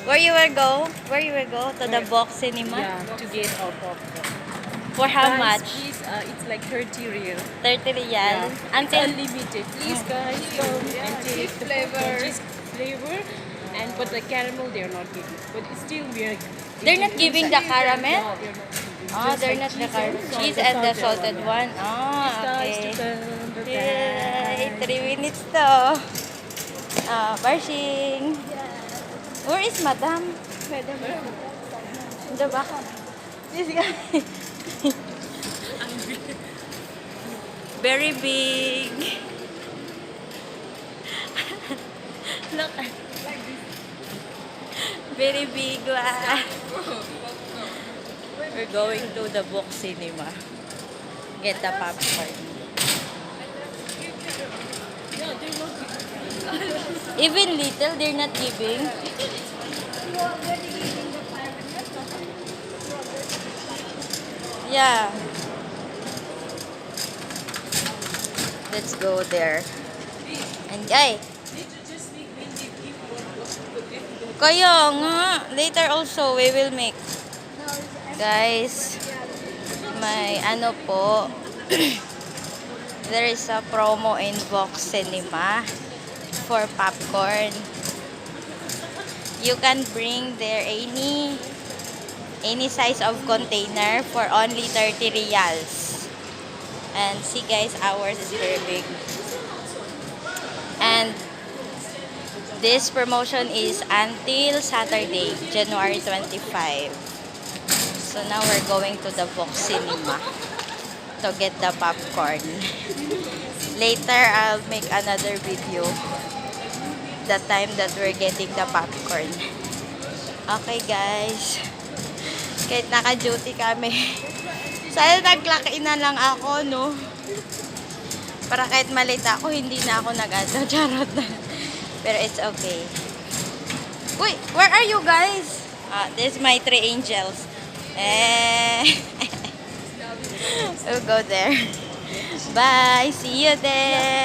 Where you will go? Where you will go? To the box cinema? Yeah, to get our popcorn. For how Guys, much? Please, it's like 30 real. 30 riyal? Yeah. Until... It's unlimited. Please, guys, come and take the popcorn. Flavor. And but the caramel they're not giving. But still we are. They're not giving the caramel? No, they're not giving. Oh, Just they're like not the caramel. salt, Cheese the and the salted salted one. one. Oh, Guys, okay. to come. Yay! 3 minutes to. Barshing. Where is Madam? Madam. The back. This guy. Very big. Look. Very big. Wow. We're going to the book cinema. Get the popcorn. Even little, they're not giving. Yeah. Let's go there. And ay. Kaya nga. Later also, we will make. Guys, may ano po. There is a promo in Vox Cinema for popcorn. You can bring there any size of container for only 30 reals. And see guys, ours is very big. And this promotion is until Saturday, January 25. So now we're going to the Vox Cinema to get the popcorn. Later, I'll make another video the time that we're getting the popcorn. Okay guys, kahit naka-duty kami, sana nag-clock in na lang ako, no? Para kahit malate ako, hindi na ako nag-ano, charot na. Pero it's okay. Uy, where are you guys? This is my 3 angels. We'll go there. Bye, see you there.